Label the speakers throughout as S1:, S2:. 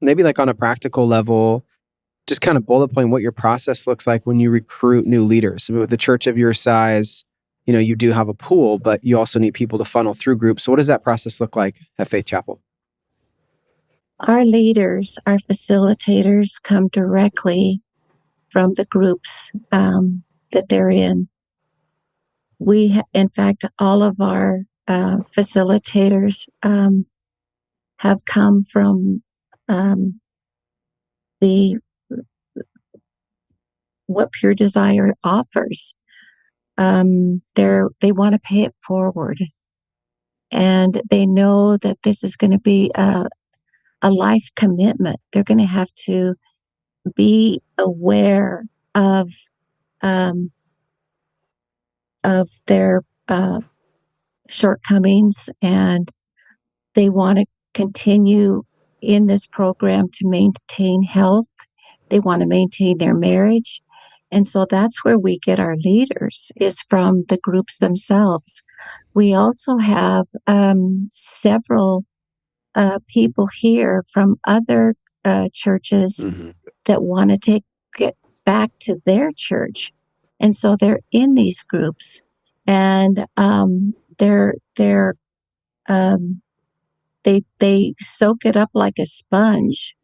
S1: maybe like on a practical level, just kind of bullet point what your process looks like when you recruit new leaders. So with a church of your size, you do have a pool, but you also need people to funnel through groups. So what does that process look like at Faith Chapel?
S2: Our leaders, our facilitators come directly from the groups that they're in. In fact, all of our facilitators have come from what Pure Desire offers. They want to pay it forward, and they know that this is going to be a life commitment. They're going to have to be aware of their shortcomings, and they want to continue in this program to maintain health. They want to maintain their marriage. And so that's where we get our leaders, is from the groups themselves. We also have several people here from other churches that want to take it back to their church. And so they're in these groups, and they soak it up like a sponge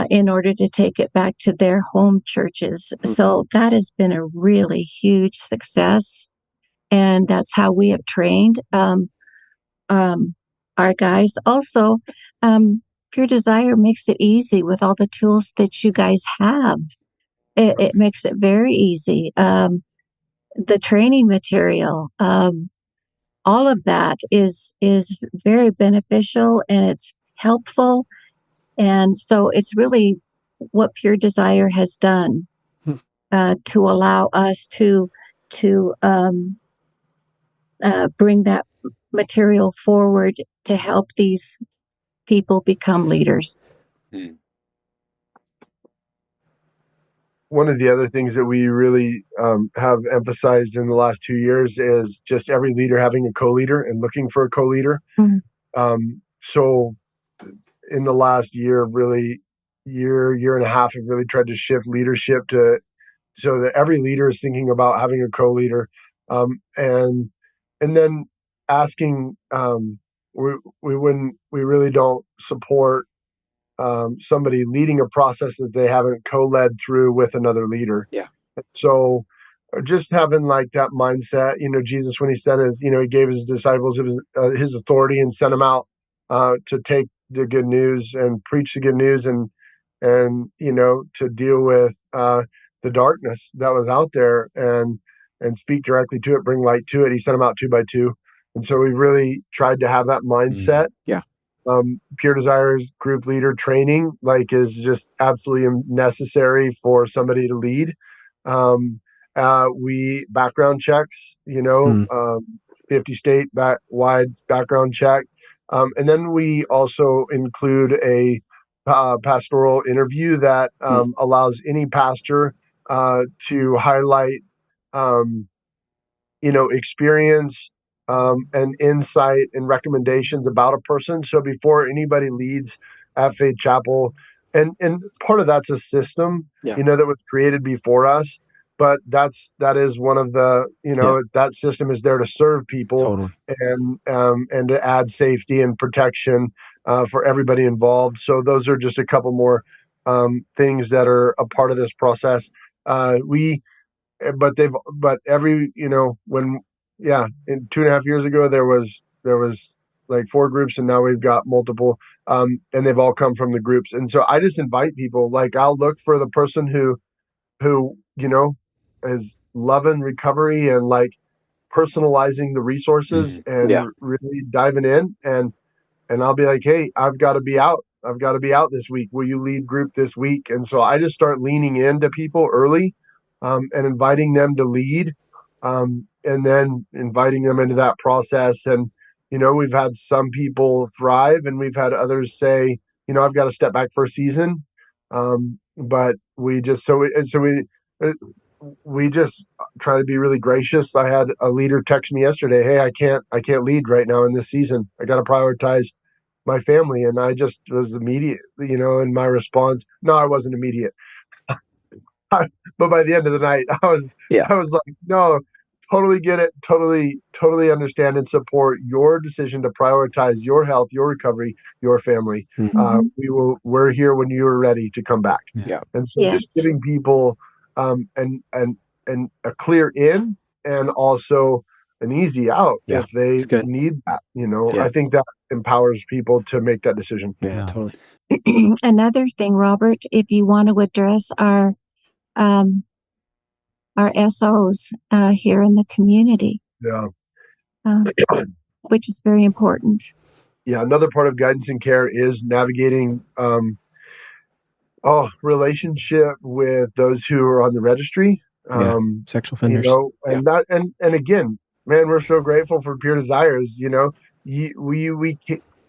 S2: in order to take it back to their home churches. So that has been a really huge success, and that's how we have trained our guys. Also, Pure Desire makes it easy with all the tools that you guys have. It makes it very easy. The training material, all of that is very beneficial, and it's helpful. And so it's really what Pure Desire has done to allow us to bring that material forward to help these people become leaders.
S3: One of the other things that we really have emphasized in the last 2 years is just every leader having a co-leader and looking for a co-leader. So in the last year, really year and a half, have really tried to shift leadership so that every leader is thinking about having a co-leader, and then asking. We really don't support somebody leading a process that they haven't co-led through with another leader.
S1: Yeah.
S3: So just having like that mindset, Jesus, when he said it, he gave his disciples his authority and sent them out to take the good news and preach the good news and to deal with the darkness that was out there and speak directly to it, bring light to it. He sent them out 2 by 2. And so we really tried to have that mindset.
S1: Yeah.
S3: Pure Desire's group leader training is just absolutely necessary for somebody to lead. We background checks, 50 state wide background check. And then we also include a pastoral interview that allows any pastor to highlight, experience and insight and recommendations about a person. So before anybody leads at Faith Chapel, and part of that's a system, that was created before us. But that is one of the, that system is there to serve people and to add safety and protection for everybody involved. So those are just a couple more things that are a part of this process. But every, when, in 2.5 years ago, there was like 4 groups, and now we've got multiple, and they've all come from the groups. And so I just invite people, I'll look for the person who, is loving recovery and personalizing the resources and really diving in. And I'll be like, hey, I've got to be out this week. Will you lead group this week? And so I just start leaning into people early, and inviting them to lead, and then inviting them into that process. And, we've had some people thrive, and we've had others say, I've got to step back for a season. But we just, we just try to be really gracious. I had a leader text me yesterday, hey, I can't lead right now in this season. I got to prioritize my family. And I just was immediate, in my response. No, I wasn't immediate. But by the end of the night, I was like, no, totally get it, totally understand and support your decision to prioritize your health, your recovery, your family. We're here when you're ready to come back.
S1: Yeah.
S3: And so just giving people and a clear in and also an easy out if they need that. I think that empowers people to make that decision.
S1: Yeah, totally.
S2: Another thing, Robert, if you want to address our SOs here in the community, which is very important.
S3: Yeah, another part of guidance and care is navigating relationship with those who are on the registry,
S1: sexual offenders.
S3: And again, man, we're so grateful for Pure Desires.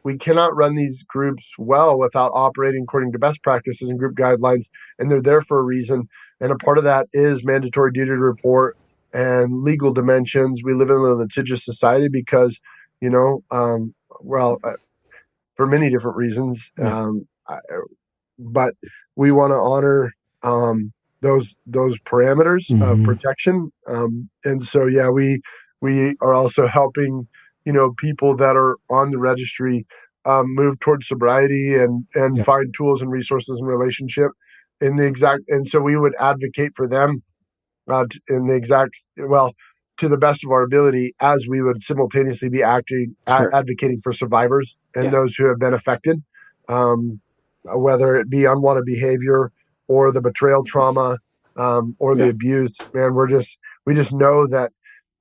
S3: We cannot run these groups well without operating according to best practices and group guidelines, and they're there for a reason. And a part of that is mandatory duty to report and legal dimensions. We live in a litigious society because, for many different reasons. But we want to honor those parameters of protection. And so, we are also helping, people that are on the registry move towards sobriety and find tools and resources and relationship and so we would advocate for them to the best of our ability, as we would simultaneously be advocating for survivors and those who have been affected, whether it be unwanted behavior or the betrayal trauma or the abuse. Man, we just know that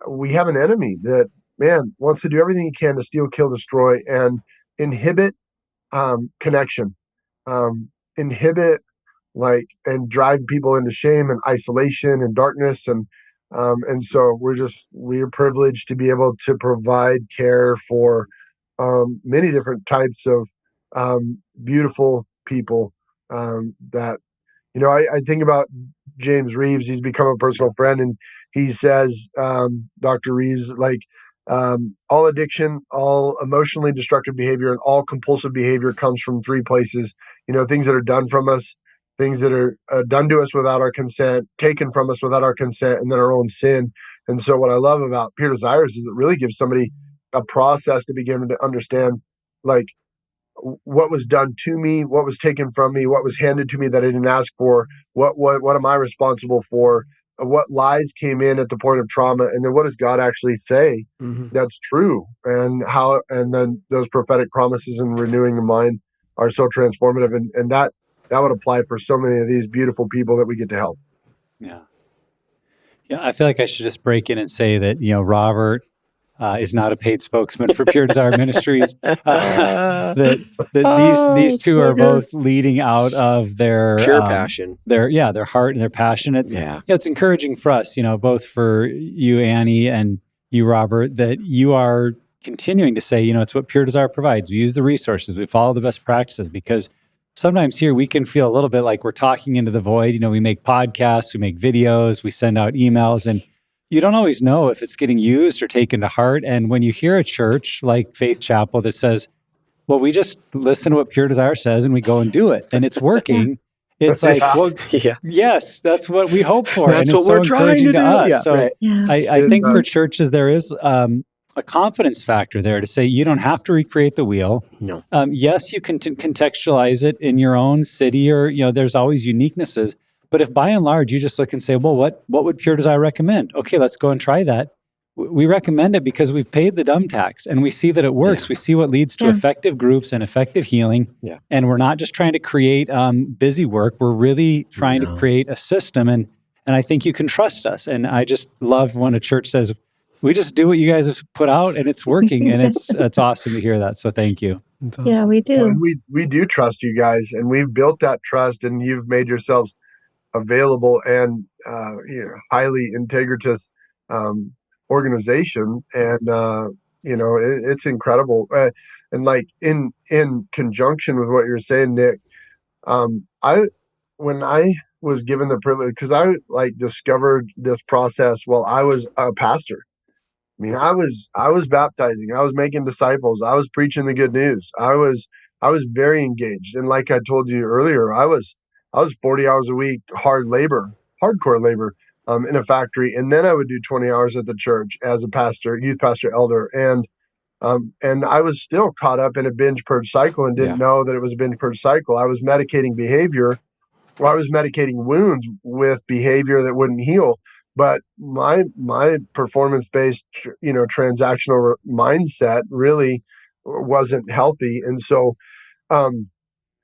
S3: we have an enemy that, man, wants to do everything he can to steal, kill, destroy, and inhibit connection, inhibit and drive people into shame and isolation and darkness. And so we're privileged to be able to provide care for many different types of beautiful people that, I think about James Reeves. He's become a personal friend, and he says, Dr. Reeves, all addiction, all emotionally destructive behavior, and all compulsive behavior comes from three places. Things that are done from us, things that are done to us without our consent, taken from us without our consent, and then our own sin. And so what I love about Pure Desires is it really gives somebody a process to begin to understand, what was done to me, what was taken from me, what was handed to me that I didn't ask for, what am I responsible for, what lies came in at the point of trauma, and then what does God actually say that's true, and then those prophetic promises and renewing the mind are so transformative, and that would apply for so many of these beautiful people that we get to help.
S4: Yeah, I feel like I should just break in and say that Robert is not a paid spokesman for Pure Desire Ministries. These two are both leading out of their
S1: pure passion,
S4: their heart and their passion. It's encouraging for us, both for you, Annie, and you, Robert, that you are continuing to say, it's what Pure Desire provides. We use the resources, we follow the best practices, because sometimes here we can feel a little bit like we're talking into the void. We make podcasts, we make videos, we send out emails, and you don't always know if it's getting used or taken to heart. And when you hear a church like Faith Chapel that says, well, we just listen to what Pure Desire says and we go and do it, and it's working. It's like, well, yes, that's what we hope for.
S1: That's
S4: and it's
S1: what we're trying to do.
S4: Us. I think for churches, there is a confidence factor there to say you don't have to recreate the wheel.
S1: No.
S4: Yes, you can contextualize it in your own city, or there's always uniquenesses. But if by and large you just look and say, well, what would Pure Desire recommend? Okay, let's go and try that. We recommend it because we've paid the dumb tax and we see that it works. Yeah. We see what leads to effective groups and effective healing.
S1: Yeah.
S4: And we're not just trying to create busy work. We're really trying to create a system. And I think you can trust us. And I just love when a church says, we just do what you guys have put out and it's working. And it's awesome to hear that. So thank you.
S1: Awesome.
S2: Yeah, we do.
S3: And we do trust you guys, and we've built that trust, and you've made yourselves available and highly integritous organization, and it's incredible. And in conjunction with what you're saying, Nick, when I was given the privilege, because I discovered this process while I was a pastor, I mean, I was baptizing, I was making disciples, I was preaching the good news. I was very engaged. And like I told you earlier, I was 40 hours a week, hardcore labor in a factory. And then I would do 20 hours at the church as a pastor, youth pastor, elder. And I was still caught up in a binge purge cycle and didn't know that it was a binge purge cycle. I was medicating behavior, or I was medicating wounds with behavior that wouldn't heal. But my performance based, transactional mindset really wasn't healthy. And so, um,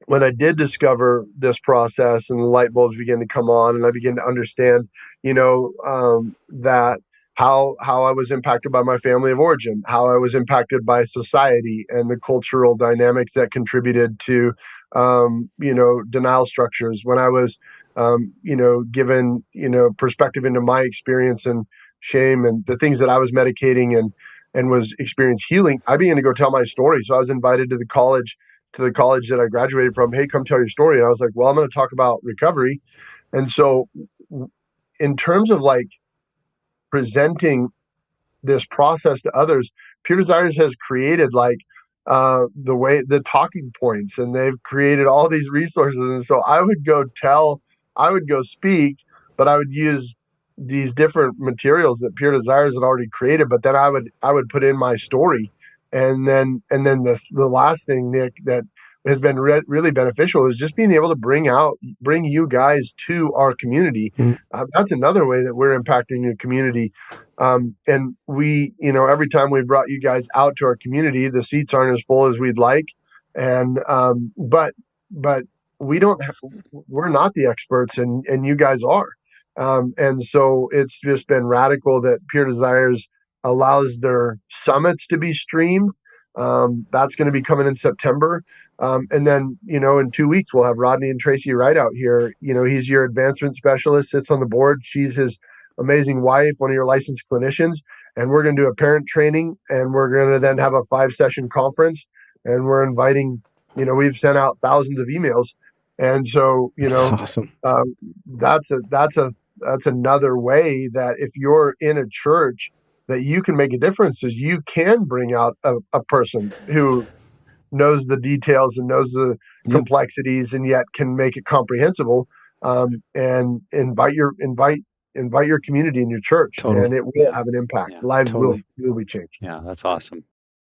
S3: when I did discover this process and the light bulbs began to come on, and I began to understand, that how I was impacted by my family of origin, how I was impacted by society and the cultural dynamics that contributed to, denial structures. When I was, given, perspective into my experience and shame and the things that I was medicating and was experiencing healing, I began to go tell my story. So I was invited to the college that I graduated from. Hey, come tell your story. And I was like, well, I'm going to talk about recovery. And so, in terms of like presenting this process to others, Pure Desires has created like the talking points, and they've created all these resources. And so I would go speak, but I would use these different materials that Pure Desires had already created. But then I would put in my story, and then the last thing, Nick, that has been really beneficial is just being able to bring you guys to our community. That's another way that we're impacting your community. And we, every time we brought you guys out to our community, the seats aren't as full as we'd like. And, but we're not the experts, and you guys are. And so it's just been radical that Pure Desires allows their summits to be streamed. That's going to be coming in September. And then, in 2 weeks, we'll have Rodney and Tracy Wright out here. He's your advancement specialist, sits on the board. She's his amazing wife, one of your licensed clinicians. And we're going to do a parent training, and we're going to then have a 5-session conference. And we're inviting, we've sent out thousands of emails. And so,
S1: That's awesome.
S3: That's another way that if you're in a church, that you can make a difference, is you can bring out a person who knows the details and knows the complexities, and yet can make it comprehensible, and invite your community in your church, and it will have an impact. Lives will be changed.
S4: Yeah, that's awesome.